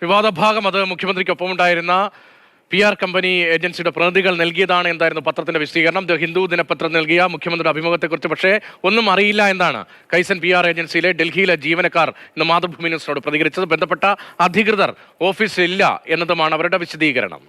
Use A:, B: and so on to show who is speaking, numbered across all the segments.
A: വിവാദ ഭാഗം അത് മുഖ്യമന്ത്രിക്കൊപ്പമുണ്ടായിരുന്ന PR കമ്പനി ഏജൻസിയുടെ പ്രതിനിധികൾ നൽകിയതാണ് എന്തായിരുന്നു പത്രത്തിന്റെ വിശദീകരണം. ദ ഹിന്ദു ദിനപത്രം നൽകിയ മുഖ്യമന്ത്രിയുടെ അഭിമുഖത്തെക്കുറിച്ച് പക്ഷേ ഒന്നും അറിയില്ല എന്നാണ് കൈസൻ PR ഏജൻസിയിലെ ഡൽഹിയിലെ ജീവനക്കാർ ഇന്ന് മാതൃഭൂമി ന്യൂസിനോട് പ്രതികരിച്ചത്. ബന്ധപ്പെട്ട അധികൃതർ ഓഫീസിലില്ല എന്നതുമാണ് അവരുടെ വിശദീകരണം.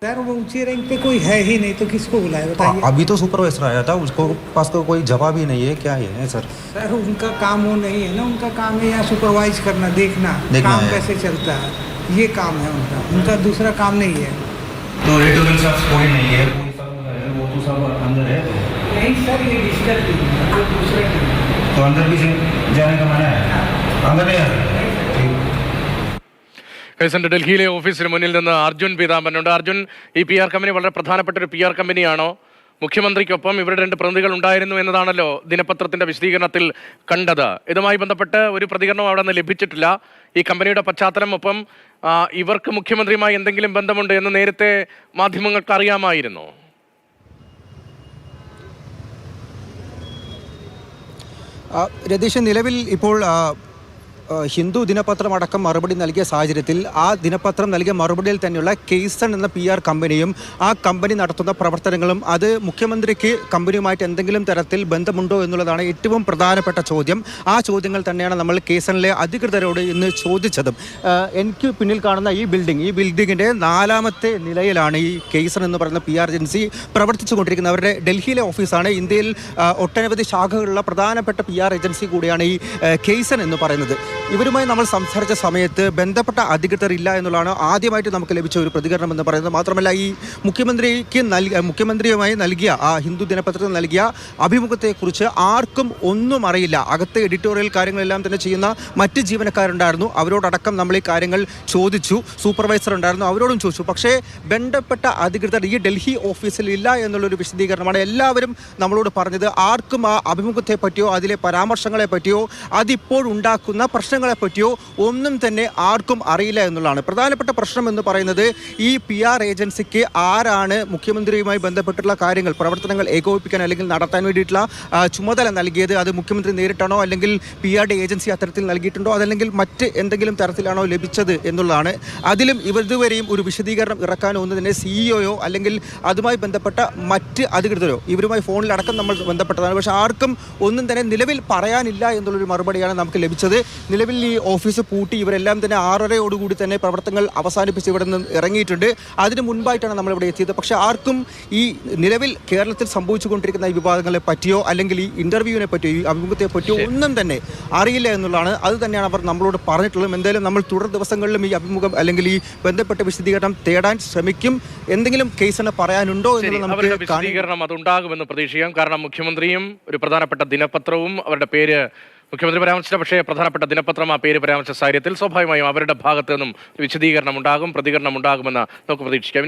B: सर वो ऊंची रैंक पे कोई है ही नहीं तो किसको बुलाया बताइए।
C: अभी तो सुपरवाइजर आया था, उसको पास तो कोई जवाब ही नहीं है, क्या है सर?
B: सर उनका काम वो नहीं है ना, उनका काम है यहाँ सुपरवाइज करना, देखना काम कैसे चलता है, ये काम है उनका दूसरा काम नहीं है।
C: तो एडिटोरियल स्टाफ कोई नहीं है, कोई सब वो तो सब अंदर है।
B: नहीं सर ये डिजिटल टीम है, वो दूसरे टीम है।
C: तो अंदर भी जाने का मना है, अंदर नहीं है।
A: കൈസന്റെ ഡൽഹിയിലെ ഓഫീസിന് മുന്നിൽ നിന്ന് അർജുൻ പീതാംബരനുണ്ട്. അർജുൻ, ഈ PR കമ്പനി വളരെ പ്രധാനപ്പെട്ട ഒരു PR കമ്പനിയാണോ? മുഖ്യമന്ത്രിക്കൊപ്പം ഇവരുടെ 2 പ്രതിനിധികൾ ഉണ്ടായിരുന്നു എന്നതാണല്ലോ ദിനപത്രത്തിന്റെ വിശദീകരണത്തിൽ കണ്ടത്. ഇതുമായി ബന്ധപ്പെട്ട് ഒരു പ്രതികരണം അവിടെ നിന്ന് ലഭിച്ചിട്ടില്ല. ഈ കമ്പനിയുടെ പശ്ചാത്തലം, ഒപ്പം ഇവർക്ക് മുഖ്യമന്ത്രിയുമായി എന്തെങ്കിലും ബന്ധമുണ്ട് എന്ന് നേരത്തെ മാധ്യമങ്ങൾക്ക് അറിയാമായിരുന്നോ?
C: രതീഷ്, നിലവിൽ ഇപ്പോൾ ഹിന്ദു ദിനപത്രം അടക്കം മറുപടി നൽകിയ സാഹചര്യത്തിൽ ആ ദിനപത്രം നൽകിയ മറുപടിയിൽ തന്നെയുള്ള കെയ്സൺ എന്ന PR കമ്പനിയും ആ കമ്പനി നടത്തുന്ന പ്രവർത്തനങ്ങളും അത് മുഖ്യമന്ത്രിക്ക് കമ്പനിയുമായിട്ട് എന്തെങ്കിലും തരത്തിൽ ബന്ധമുണ്ടോ എന്നുള്ളതാണ് ഏറ്റവും പ്രധാനപ്പെട്ട ചോദ്യം. ആ ചോദ്യങ്ങൾ തന്നെയാണ് നമ്മൾ കെയ്സണിലെ അധികൃതരോട് ഇന്ന് ചോദിച്ചതും. എനിക്ക് പിന്നിൽ കാണുന്ന ഈ ബിൽഡിങ്ങിൻ്റെ 4ാമത്തെ നിലയിലാണ് ഈ കെയ്സൺ എന്ന് പറയുന്ന PR ഏജൻസി പ്രവർത്തിച്ചു കൊണ്ടിരിക്കുന്നത്. അവരുടെ ഡൽഹിയിലെ ഓഫീസാണ്. ഇന്ത്യയിൽ ഒട്ടനവധി ശാഖകളുള്ള പ്രധാനപ്പെട്ട PR ഏജൻസി കൂടിയാണ് ഈ കെയ്സൺ എന്ന് പറയുന്നത്. ഇവരുമായി നമ്മൾ സംസാരിച്ച സമയത്ത് ബന്ധപ്പെട്ട അധികൃതർ ഇല്ല എന്നുള്ളതാണ് ആദ്യമായിട്ട് നമുക്ക് ലഭിച്ച ഒരു പ്രതികരണം എന്ന് പറയുന്നത്. മാത്രമല്ല, ഈ മുഖ്യമന്ത്രിയുമായി നൽകിയ ആ ഹിന്ദു ദിനപത്രത്തിൽ നൽകിയ അഭിമുഖത്തെക്കുറിച്ച് ആർക്കും ഒന്നും അറിയില്ല. അകത്ത് എഡിറ്റോറിയൽ കാര്യങ്ങളെല്ലാം തന്നെ ചെയ്യുന്ന മറ്റ് ജീവനക്കാരുണ്ടായിരുന്നു, അവരോടടക്കം നമ്മൾ ഈ കാര്യങ്ങൾ ചോദിച്ചു. സൂപ്പർവൈസർ ഉണ്ടായിരുന്നു, അവരോടും ചോദിച്ചു. പക്ഷേ ബന്ധപ്പെട്ട അധികൃതർ ഈ ഡൽഹി ഓഫീസിൽ ഇല്ല എന്നുള്ളൊരു വിശദീകരണമാണ് എല്ലാവരും നമ്മളോട് പറഞ്ഞത്. ആർക്കും ആ അഭിമുഖത്തെ പറ്റിയോ അതിലെ പരാമർശങ്ങളെ പറ്റിയോ അതിപ്പോഴുണ്ടാക്കുന്ന പ്രശ്നങ്ങളെ പറ്റിയോ ഒന്നും തന്നെ ആർക്കും അറിയില്ല എന്നുള്ളതാണ് പ്രധാനപ്പെട്ട പ്രശ്നം എന്ന് പറയുന്നത്. ഈ PR ഏജൻസിക്ക് ആരാണ് മുഖ്യമന്ത്രിയുമായി ബന്ധപ്പെട്ടുള്ള കാര്യങ്ങൾ, പ്രവർത്തനങ്ങൾ ഏകോപിപ്പിക്കാൻ അല്ലെങ്കിൽ നടത്താൻ വേണ്ടിയിട്ടുള്ള ചുമതല നൽകിയത്? അത് മുഖ്യമന്ത്രി നേരിട്ടാണോ അല്ലെങ്കിൽ PR ഏജൻസി അത്തരത്തിൽ നൽകിയിട്ടുണ്ടോ, അതല്ലെങ്കിൽ മറ്റ് എന്തെങ്കിലും തരത്തിലാണോ ലഭിച്ചത് എന്നുള്ളതാണ്. അതിലും ഇതുവരെയും ഒരു വിശദീകരണം ഇറക്കാനോ ഒന്നും തന്നെ CEO അല്ലെങ്കിൽ അതുമായി ബന്ധപ്പെട്ട മറ്റ് അധികൃതരോ ഇവരുമായി ഫോണിലടക്കം നമ്മൾ ബന്ധപ്പെട്ടതാണ്. പക്ഷേ ആർക്കും ഒന്നും തന്നെ നിലവിൽ പറയാനില്ല എന്നുള്ളൊരു മറുപടിയാണ് നമുക്ക് ലഭിച്ചത്. നിലവിൽ ഈ ഓഫീസ് പൂട്ടി ഇവരെല്ലാം തന്നെ 6:30 തന്നെ പ്രവർത്തനങ്ങൾ അവസാനിപ്പിച്ച് ഇവിടെ നിന്ന് ഇറങ്ങിയിട്ടുണ്ട്. അതിന് മുൻപായിട്ടാണ് നമ്മളിവിടെ എത്തിയത്. പക്ഷേ ആർക്കും ഈ നിലവിൽ കേരളത്തിൽ സംഭവിച്ചുകൊണ്ടിരിക്കുന്ന ഈ വിവാദങ്ങളെ പറ്റിയോ അല്ലെങ്കിൽ ഈ ഇൻ്റർവ്യൂവിനെ പറ്റിയോ ഈ അഭിമുഖത്തെ പറ്റിയോ ഒന്നും തന്നെ അറിയില്ല എന്നുള്ളതാണ്. അത് തന്നെയാണ് അവർ നമ്മളോട് പറഞ്ഞിട്ടുള്ളത്. എന്തായാലും നമ്മൾ തുടർ ദിവസങ്ങളിലും ഈ അഭിമുഖം അല്ലെങ്കിൽ ഈ ബന്ധപ്പെട്ട വിശദീകരണം തേടാൻ ശ്രമിക്കും. എന്തെങ്കിലും കേസിന് പറയാനുണ്ടോ എന്നുള്ളത് നമുക്ക്
A: വിശദീകരണം അതുണ്ടാകുമെന്ന് പ്രതീക്ഷിക്കാം. കാരണം മുഖ്യമന്ത്രിയും ഒരു പ്രധാനപ്പെട്ട ദിനപത്രവും അവരുടെ പേര് മുഖ്യമന്ത്രി പരാമർശിച്ച, പക്ഷേ പ്രധാനപ്പെട്ട ദിനപത്രം ആ പേര് പരാമർശിച്ച സാഹചര്യത്തിൽ സ്വാഭാവികമായും അവരുടെ ഭാഗത്തു നിന്നും വിശദീകരണം ഉണ്ടാകും, പ്രതികരണം ഉണ്ടാകുമെന്ന് നമുക്ക് പ്രതീക്ഷിക്കാം.